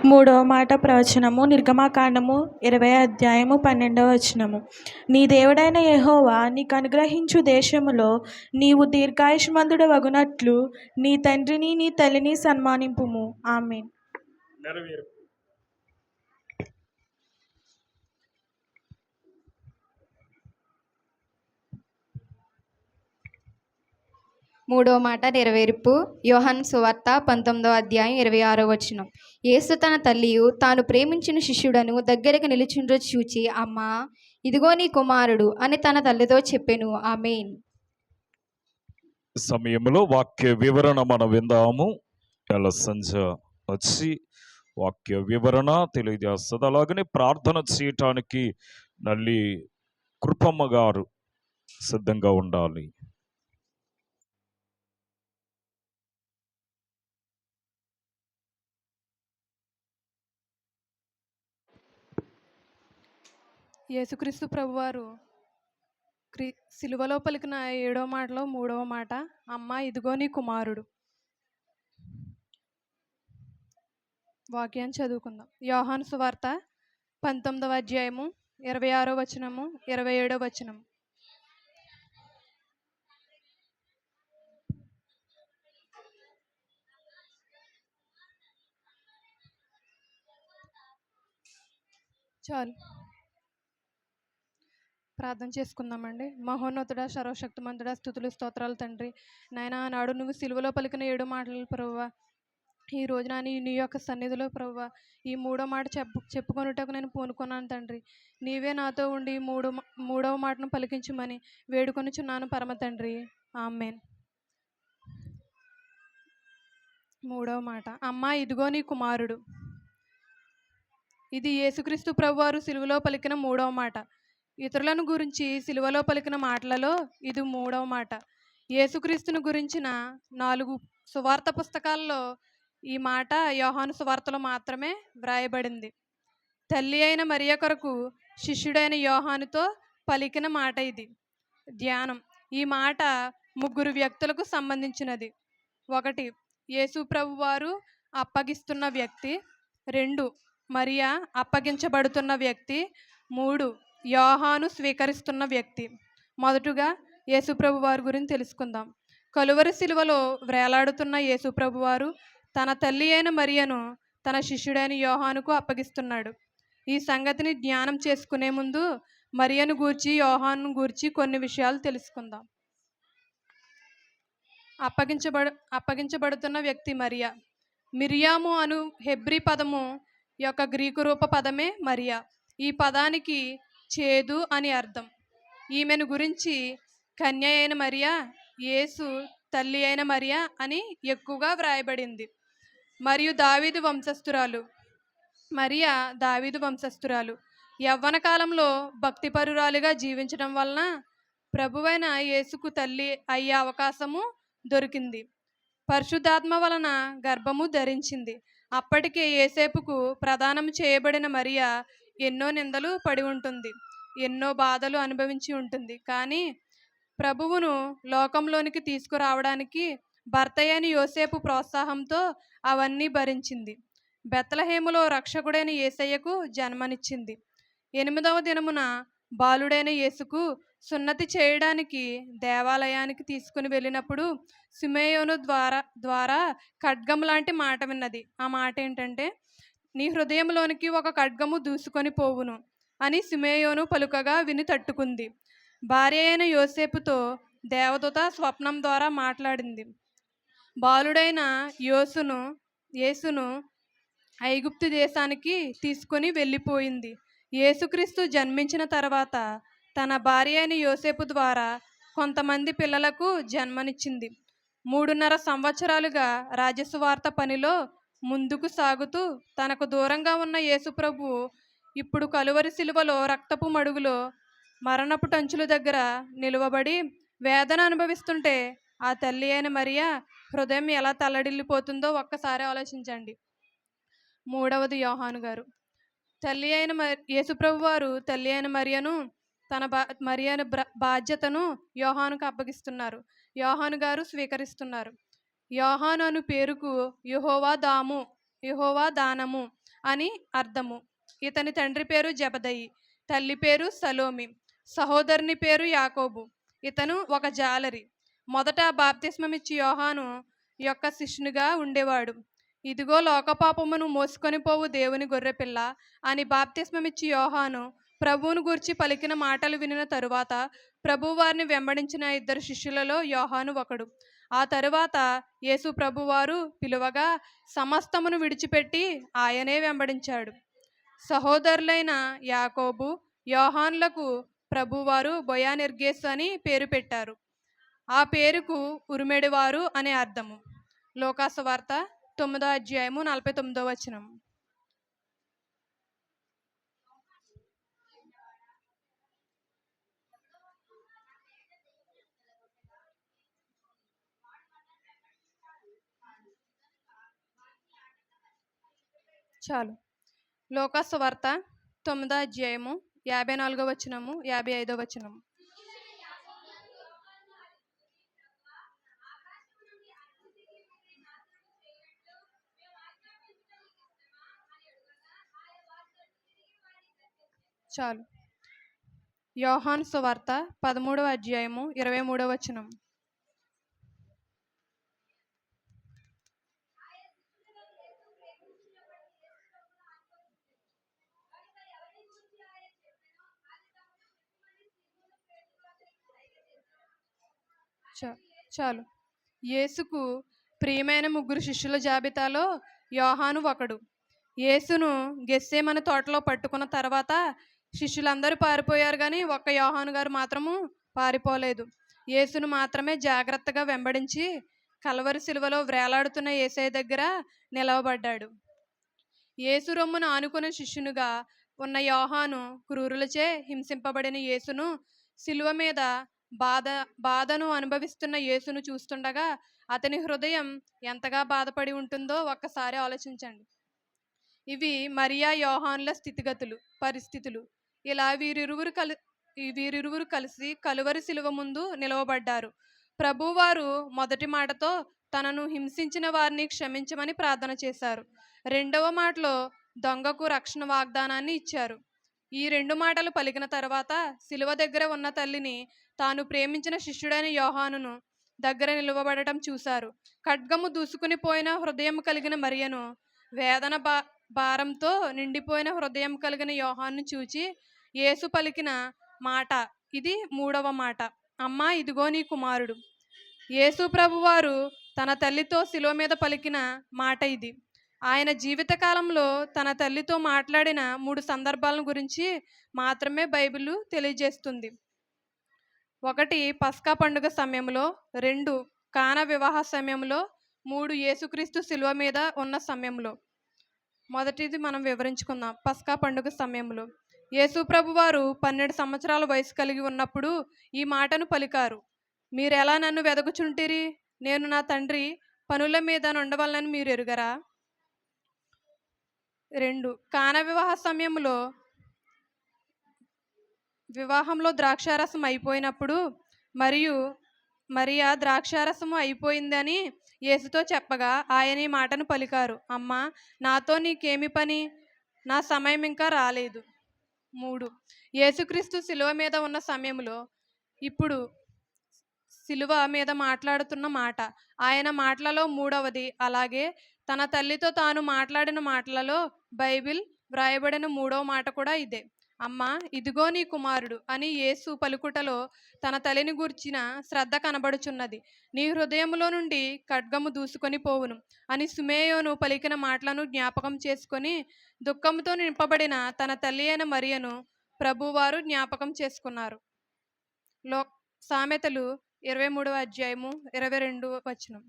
మూడవ మాట ప్రవచనము నిర్గమాకాండము 20 అధ్యాయము 12 వచనము. నీ దేవుడైన యెహోవా నీకు అనుగ్రహించు దేశములో నీవు దీర్ఘాయుష్మంతుడవగునట్లు నీ తండ్రిని నీ తల్లిని సన్మానింపుము. ఆమేన్. మూడవ మాట నెరవేర్పు. యోహాను సువార్త 19 అధ్యాయం 26 వచనం. యేసు తన తల్లియు తాను ప్రేమించిన శిష్యుడను దగ్గరికి నిలుచుండ్రో చూచి, అమ్మా, ఇదిగో నీ కుమారుడు అని తన తల్లితో చెప్పెను. ఆమేన్. సమయంలో వాక్య వివరణ మనం విందాము. ఎలా సంజ వచ్చి వాక్య వివరణ తెలియజేస్తుంది. అలాగనే ప్రార్థన చేయటానికి నల్లి కృపమ్మ గారు సిద్ధంగా ఉండాలి. యేసుక్రీస్తు ప్రభువారు సిలువలో పలికిన 7వ మాటలో 3వ మాట, అమ్మా, ఇదిగో నీ కుమారుడు. వాక్యాన్ని చదువుకుందాం. యోహాను సువార్త 19వ అధ్యాయము 26వ వచనము 27వ వచనం. చాలు, ప్రార్థన చేసుకుందామండి. మహోన్నతుడ, సర్వశక్తిమంతుడ, స్తుతులు స్తోత్రాలు తండ్రి. నాయనా, నాడు నువ్వు సిలువలో పలికిన 7 మాటలు ప్రభువా, ఈ రోజున నీ యొక్క సన్నిధిలో ప్రభువా ఈ 3వ మాట చెప్పుకొనుటకు నేను పూనుకున్నాను తండ్రి. నీవే నాతో ఉండి మూడవ మాటను పలికించమని వేడుకొనుచున్నాను పరమ తండ్రి. ఆమేన్. 3వ మాట, అమ్మా, ఇదిగో నీ కుమారుడు. ఇది యేసుక్రీస్తు ప్రభువారు సిలువలో పలికిన 3వ మాట. ఇతరులను గురించి సిలువలో పలికిన మాటలలో ఇది 3వ మాట. యేసుక్రీస్తును గురించిన 4 సువార్త పుస్తకాల్లో ఈ మాట యోహాను సువార్తలో మాత్రమే వ్రాయబడింది. తల్లి అయిన మరియ కొరకు శిష్యుడైన యోహానుతో పలికిన మాట ఇది. ధ్యానం. ఈ మాట 3 వ్యక్తులకు సంబంధించినది. 1, యేసు ప్రభువారు అప్పగిస్తున్న వ్యక్తి. 2, మరియా అప్పగించబడుతున్న వ్యక్తి. 3, యోహాను స్వీకరిస్తున్న వ్యక్తి. మొదటగా యేసుప్రభు వారి గురించి తెలుసుకుందాం. కలువరి సిలువలో వ్రేలాడుతున్న యేసుప్రభు వారు తన తల్లి అయిన మరియను తన శిష్యుడైన యోహానుకు అప్పగిస్తున్నాడు. ఈ సంగతిని జ్ఞానం చేసుకునే ముందు మరియను గూర్చి యోహాను గూర్చి కొన్ని విషయాలు తెలుసుకుందాం. అప్పగించబడుతున్న వ్యక్తి మరియా. మిరియాము అను హెబ్రీ పదము యొక్క గ్రీకు రూప పదమే మరియా. ఈ పదానికి చేదు అని అర్థం. ఈమెను గురించి కన్య అయిన మరియా, యేసు తల్లి అయిన మరియా అని ఎక్కువగా వ్రాయబడింది. మరియు దావీదు వంశస్థురాలు. మరియా దావీదు వంశస్థురాలు. యవ్వన కాలంలో భక్తిపరురాలుగా జీవించడం వలన ప్రభువైన యేసుకు తల్లి అయ్యే అవకాశము దొరికింది. పరిశుద్ధాత్మ వలన గర్భము ధరించింది. అప్పటికే యేసేపుకు ప్రదానం చేయబడిన మరియా ఎన్నో నిందలు పడి ఉంటుంది, ఎన్నో బాధలు అనుభవించి ఉంటుంది. కానీ ప్రభువును లోకంలోనికి తీసుకురావడానికి భర్త అయిన యోసేపు ప్రోత్సాహంతో అవన్నీ భరించింది. బెత్లెహేములో రక్షకుడైన యేసయ్యకు జన్మనిచ్చింది. 8వ దినమున బాలుడైన యేసుకు సున్నతి చేయడానికి దేవాలయానికి తీసుకుని వెళ్ళినప్పుడు సిమెయోను ద్వారా ఖడ్గం లాంటి మాట విన్నది. ఆ మాట ఏంటంటే, నీ హృదయంలోనికి ఒక ఖడ్గము దూసుకొని పోవును అని సిమెయోను పలుకగా విని తట్టుకుంది. భార్య అయిన యోసేపుతో దేవదూత స్వప్నం ద్వారా మాట్లాడింది. బాలుడైన యేసును ఐగుప్తు దేశానికి తీసుకొని వెళ్ళిపోయింది. యేసుక్రీస్తు జన్మించిన తర్వాత తన భార్య అయిన యోసేపు ద్వారా కొంతమంది పిల్లలకు జన్మనిచ్చింది. 3.5 సంవత్సరాలుగా రాజసువార్త పనిలో ముందుకు సాగుతూ తనకు దూరంగా ఉన్న యేసుప్రభు ఇప్పుడు కలువరి సిలువలో రక్తపు మడుగులో మరణపు టంచుల దగ్గర నిలువబడి వేదన అనుభవిస్తుంటే ఆ తల్లి అయిన మరియా హృదయం ఎలా తల్లడిల్లిపోతుందో ఒక్కసారి ఆలోచించండి. 3వది యోహాను గారు. తల్లి అయిన యేసుప్రభు వారు తల్లి అయిన మరియను మరియను బాధ్యతను యోహానుకు అప్పగిస్తున్నారు. యోహాను గారు స్వీకరిస్తున్నారు. యోహాను అను పేరుకు యెహోవా దానము అని అర్థము. ఇతని తండ్రి పేరు జబదయి, తల్లి పేరు సలోమి, సహోదరుని పేరు యాకోబు. ఇతను ఒక జాలరి. మొదట బాప్తిస్మమిచ్చి యోహాను యొక్క శిష్యునిగా ఉండేవాడు. ఇదిగో లోకపాపమును మోసుకొని పోవు దేవుని గొర్రెపిల్ల అని బాప్తిస్మమిచ్చి యోహాను ప్రభువును గూర్చి పలికిన మాటలు వినిన తరువాత ప్రభువారిని వెంబడించిన ఇద్దరు శిష్యులలో యోహాను ఒకడు. ఆ తరువాత యేసు ప్రభువారు పిలువగా సమస్తమును విడిచిపెట్టి ఆయనే వెంబడించాడు. సహోదరులైన యాకోబు, యోహానులకు ప్రభువారు బొయానెర్గేస్ అని పేరు పెట్టారు. ఆ పేరుకు ఉరిమెడివారు అనే అర్థము. లోకాసు వార్త 9వ అధ్యాయము 49వ వచనం. చాలు. లోకాసు వార్త 9వ అధ్యాయము 54వ వచనము 55వ వచనము. చాలు. యోహాను సువార్త 13వ అధ్యాయము 23వ వచనం. చాలు. యేసుకు ప్రియమైన ముగ్గురు శిష్యుల జాబితాలో యోహాను ఒకడు. యేసును గెత్సేమని తోటలో పట్టుకున్న తర్వాత శిష్యులందరూ పారిపోయారు, కానీ ఒక్క యోహాను గారు మాత్రము పారిపోలేదు. యేసును మాత్రమే జాగ్రత్తగా వెంబడించి కల్వరి శిలువలో వ్రేలాడుతున్న యేసయ్య దగ్గర నిలవబడ్డాడు. యేసు రొమ్మును ఆనుకున్న శిష్యునిగా ఉన్న యోహాను క్రూరులచే హింసింపబడిన యేసును, శిలువ మీద బాధను అనుభవిస్తున్న యేసును చూస్తుండగా అతని హృదయం ఎంతగా బాధపడి ఉంటుందో ఒక్కసారి ఆలోచించండి. ఇవి మరియా యోహానుల స్థితిగతులు, పరిస్థితులు. ఇలా వీరిరువురు కలిసి కలువరి శిలువ ముందు నిలవబడ్డారు. ప్రభువారు మొదటి మాటతో తనను హింసించిన వారిని క్షమించమని ప్రార్థన చేశారు. రెండవ మాటలో దొంగకు రక్షణ వాగ్దానాన్ని ఇచ్చారు. ఈ రెండు మాటలు పలికిన తర్వాత శిలువ దగ్గర ఉన్న తల్లిని, తాను ప్రేమించిన శిష్యుడైన యోహానును దగ్గర నిలవబడటం చూశారు. ఖడ్గము దూసుకుని పోయిన హృదయం కలిగిన మరియను, వేదన భారంతో నిండిపోయిన హృదయం కలిగిన యోహాను చూచి యేసు పలికిన మాట ఇది. మూడవ మాట, అమ్మా ఇదిగో నీ కుమారుడు. యేసు ప్రభువారు తన తల్లితో శిలువ మీద పలికిన మాట ఇది. ఆయన జీవితకాలంలో తన తల్లితో మాట్లాడిన 3 సందర్భాలను గురించి మాత్రమే బైబిల్ తెలియజేస్తుంది. 1 పస్కా పండుగ సమయంలో, 2 కానా వివాహ సమయంలో, 3 యేసుక్రీస్తు శిలువ మీద ఉన్న సమయంలో. మొదటిది మనం వివరించుకుందాం. పస్కా పండుగ సమయంలో యేసు ప్రభువారు 12 సంవత్సరాల వయసు కలిగి ఉన్నప్పుడు ఈ మాటను పలికారు. మీరెలా నన్ను వెదకుచుంటిరి? నేను నా తండ్రి పనుల మీద నుండవలనని మీరు ఎరుగరా? 2 కానా వివాహ సమయంలో, వివాహంలో ద్రాక్షారసం అయిపోయినప్పుడు మరియు మరియా ద్రాక్షారసము అయిపోయిందని యేసుతో చెప్పగా ఆయన ఈ మాటను పలికారు, అమ్మా నాతో నీకేమి పని? నా సమయం ఇంకా రాలేదు. 3 యేసుక్రీస్తు శిలువ మీద ఉన్న సమయంలో, ఇప్పుడు శిలువ మీద మాట్లాడుతున్న మాట. ఆయన మాటలలో మూడవది. అలాగే తన తల్లితో తాను మాట్లాడిన మాటలలో బైబిల్ వ్రాయబడిన 3వ మాట కూడా ఇదే. అమ్మా ఇదిగో నీ కుమారుడు అని యేసు పలుకుటలో తన తల్లిని గూర్చిన శ్రద్ధ కనబడుచున్నది. నీ హృదయంలో నుండి ఖడ్గము దూసుకొని పోవును అని సుమేయోను పలికిన మాటలను జ్ఞాపకం చేసుకొని దుఃఖంతో నింపబడిన తన తల్లి అయిన మరియను ప్రభువారు జ్ఞాపకం చేసుకున్నారు. సామెతలు 23వ అధ్యాయము 22వ వచనం.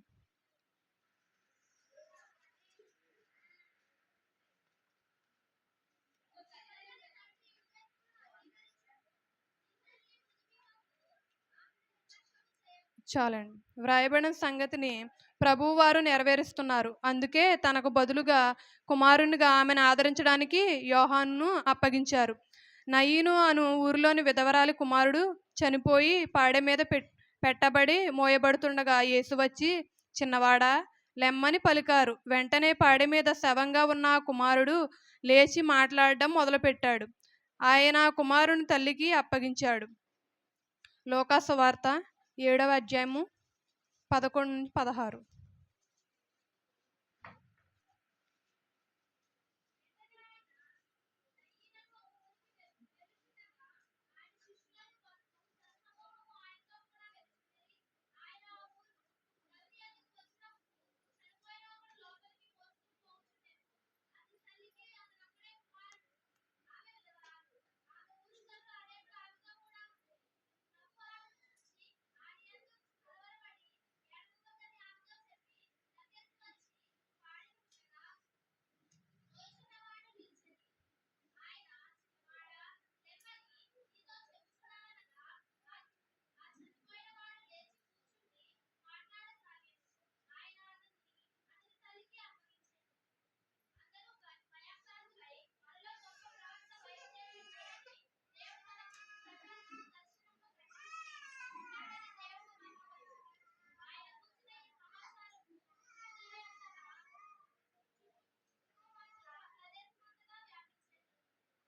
చాలండి. వ్రాయబడిన సంగతిని ప్రభువారు నెరవేరుస్తున్నారు. అందుకే తనకు బదులుగా కుమారునిగా ఆమెను ఆదరించడానికి యోహానును అప్పగించారు. నయీను అను ఊరిలోని విధవరాలి కుమారుడు చనిపోయి పాడె మీద పెట్టబడి మోయబడుతుండగా యేసు వచ్చి, చిన్నవాడా లెమ్మని పలికారు. వెంటనే పాడె మీద శవంగా ఉన్న ఆ కుమారుడు లేచి మాట్లాడడం మొదలుపెట్టాడు. ఆయన ఆ కుమారుని తల్లికి అప్పగించాడు. లూకా సువార్త 7వ అధ్యాయము 11-16.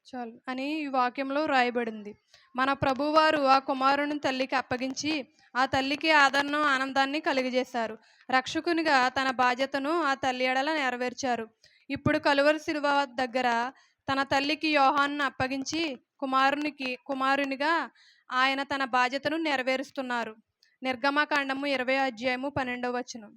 చాలు అని ఈ వాక్యంలో రాయబడింది. మన ప్రభువారు ఆ కుమారుని తల్లికి అప్పగించి ఆ తల్లికి ఆదరణ ఆనందాన్ని కలిగజేశారు. రక్షకునిగా తన బాధ్యతను ఆ తల్లి ఎడల నెరవేర్చారు. ఇప్పుడు కలువరి శిలువ దగ్గర తన తల్లికి యోహానును అప్పగించి కుమారునిగా ఆయన తన బాధ్యతను నెరవేరుస్తున్నారు. నిర్గమకాండము 20వ అధ్యాయము 12వ వచనం.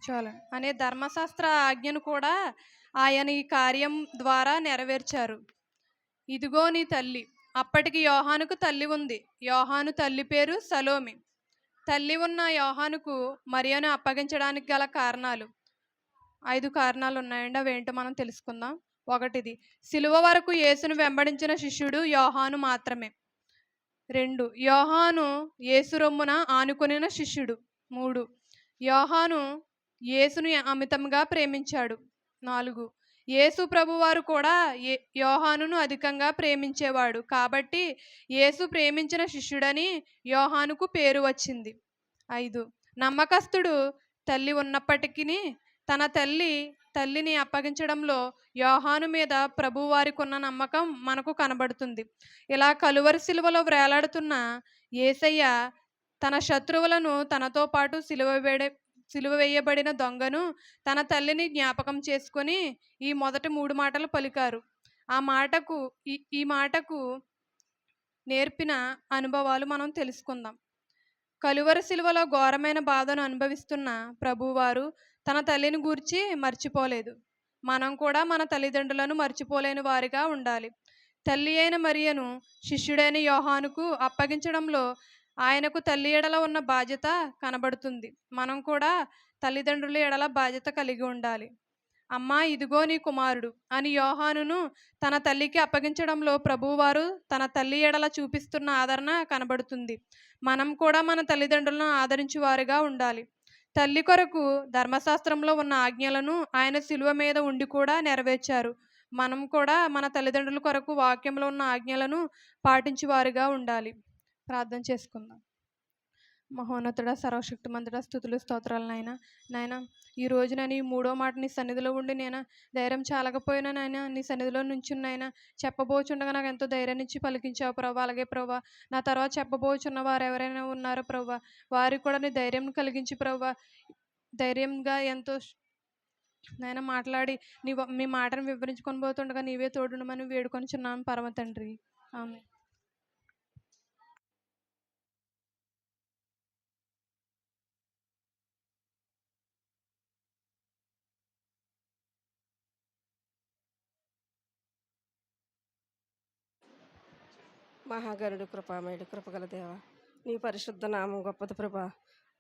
చాలు అనే ధర్మశాస్త్ర ఆజ్ఞను కూడా ఆయన ఈ కార్యం ద్వారా నెరవేర్చారు. ఇదిగో నీ తల్లి. అప్పటికి యోహానుకు తల్లి ఉంది. యోహాను తల్లి పేరు సలోమి. తల్లి ఉన్న యోహానుకు మరియను అప్పగించడానికి గల కారణాలు 5 కారణాలు ఉన్నాయండి. అవేంటో మనం తెలుసుకుందాం. ఒకటిది, సిలువ వరకు యేసును వెంబడించిన శిష్యుడు యోహాను మాత్రమే. 2, యోహాను యేసు రొమ్మున ఆనుకొనిన శిష్యుడు. 3, యోహాను యేసును అమితంగా ప్రేమించాడు. 4, యేసు ప్రభువారు కూడా యోహానును అధికంగా ప్రేమించేవాడు కాబట్టి యేసు ప్రేమించిన శిష్యుడని యోహానుకు పేరు వచ్చింది. 5, నమ్మకస్తుడు తల్లి ఉన్నప్పటికీ తన తల్లిని అప్పగించడంలో యోహాను మీద ప్రభువారికున్న నమ్మకం మనకు కనబడుతుంది. ఇలా కలువరి సిలువలో వేలాడుతున్న యేసయ్య తన శత్రువులను తనతో పాటు సిలువ వేయబడిన దొంగను తన తల్లిని జ్ఞాపకం చేసుకొని ఈ మొదటి 3 మాటలు పలికారు. ఈ మాటకు నేర్పిన అనుభవాలు మనం తెలుసుకుందాం. కలువరి సిలువలో ఘోరమైన బాధను అనుభవిస్తున్న ప్రభువారు తన తల్లిని గూర్చి మర్చిపోలేదు. మనం కూడా మన తల్లిదండ్రులను మర్చిపోలేని వారిగా ఉండాలి. తల్లి అయిన మరియను శిష్యుడైన యోహానుకు అప్పగించడంలో ఆయనకు తల్లి ఎడల ఉన్న బాధ్యత కనబడుతుంది. మనం కూడా తల్లిదండ్రుల ఎడల బాధ్యత కలిగి ఉండాలి. అమ్మా, ఇదిగో నీ కుమారుడు అని యోహానును తన తల్లికి అప్పగించడంలో ప్రభువారు తన తల్లి ఎడల చూపిస్తున్న ఆదరణ కనబడుతుంది. మనం కూడా మన తల్లిదండ్రులను ఆదరించే వారిగా ఉండాలి. తల్లి కొరకు ధర్మశాస్త్రంలో ఉన్న ఆజ్ఞలను ఆయన శిలువ మీద ఉండి కూడా నెరవేర్చారు. మనం కూడా మన తల్లిదండ్రుల కొరకు వాక్యంలో ఉన్న ఆజ్ఞలను పాటించేవారుగా ఉండాలి. ప్రార్థన చేసుకుందాం. మహోన్నతుడ, సర్వశక్తిమంతుడ, స్తుతులు స్తోత్రాలు నాయన ఈ రోజు నేను ఈ 3వ మాట నీ సన్నిధిలో ఉండి నేను ధైర్యం చాలకపోయినా నాయన నీ సన్నిధిలో నుంచున్నాయన చెప్పబోచుండగా నాకు ఎంతో ధైర్యాన్ని ఇచ్చి పలికించావు ప్రభా. అలాగే ప్రభా, నా తర్వాత చెప్పబోచున్న వారు ఎవరైనా ఉన్నారో ప్రభా, వారికి కూడా నీ ధైర్యం కలిగించి ప్రభా, ధైర్యంగా ఎంతో నాయన మాట్లాడి మీ మాటను వివరించుకొని పోతుండగా నీవే తోడుండమని వేడుకొని చున్నాను పరమ తండ్రి. ఆమె. మహాగరుడు, కృపామయుడు, కృపగల దేవ, నీ పరిశుద్ధ నామం గొప్పది ప్రభా.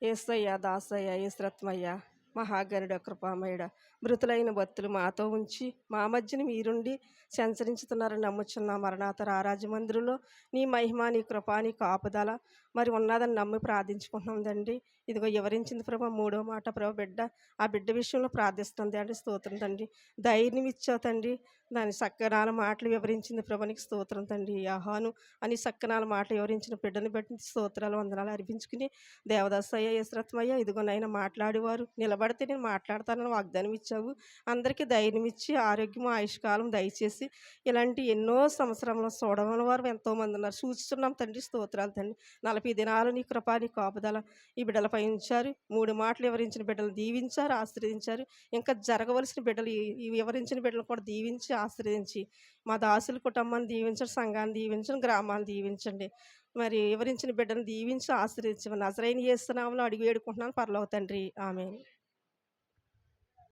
యేసయ్య, దాసయ్య, యేసురత్మయ్య, మహాగణుడ కృపామయుడ మృతులైన భక్తులు మాతో ఉంచి మా మధ్యన మీరుండి సంచరించుతున్నారని నమ్ముచున్న మరణాత రారాజమందిరంలో నీ మహిమ నీ కృప నీ కాపుదల మరి ఉన్నదని నమ్మి ప్రార్థించుకుంటున్నాం తండ్రి. ఇదిగో వివరించింది ప్రభా మూడో మాట ప్రభా బిడ్డ ఆ బిడ్డ విషయంలో ప్రార్థిస్తుంది తండ్రి. స్తోత్రం తండ్రి. ధైర్యం ఇచ్చావు తండ్రి. దాని సక్కనాల మాటలు వివరించింది ప్రభానికి స్తోత్రం తండ్రి. యాహాను అని సక్కనాల మాటలు వివరించిన బిడ్డని బట్టి స్తోత్రాలు వందనాలు అర్పించుకుని దేవదాసయ్య యశ్రత్మయ్య ఇదిగోనైనా మాట్లాడేవారు నిలబడితే నేను మాట్లాడతానని వాగ్దానం ఇచ్చావు. అందరికీ ధైర్యం ఇచ్చి ఆరోగ్యం ఆయుష్కాలం దయచేసి ఇలాంటి ఎన్నో సంవత్సరంలో చూడమని వారు ఎంతోమంది ఉన్నారు. సూచిస్తున్నాం తండ్రి. స్తోత్రాలు తండ్రి. 40 దినాలు నీ కృప నీ కాపుదల ఈ బిడ్డలపై ఉంచారు. 3 మాటలు వివరించిన బిడ్డలు దీవించారు, ఆశీర్వదించారు. ఇంకా జరగవలసిన బిడ్డలు ఈ వివరించిన బిడ్డలు కూడా దీవించి ఆశీర్వదించి మా దాసుల కుటుంబాన్ని దీవించండి, సంఘాన్ని దీవించండి, గ్రామాన్ని దీవించండి. మరి వివరించిన బిడ్డను దీవించి ఆశీర్వదించమని నజరేయుని యేసు నామములో అడిగి వేడుకుంటున్నాను పరలోక తండ్రి. ఆమేన్.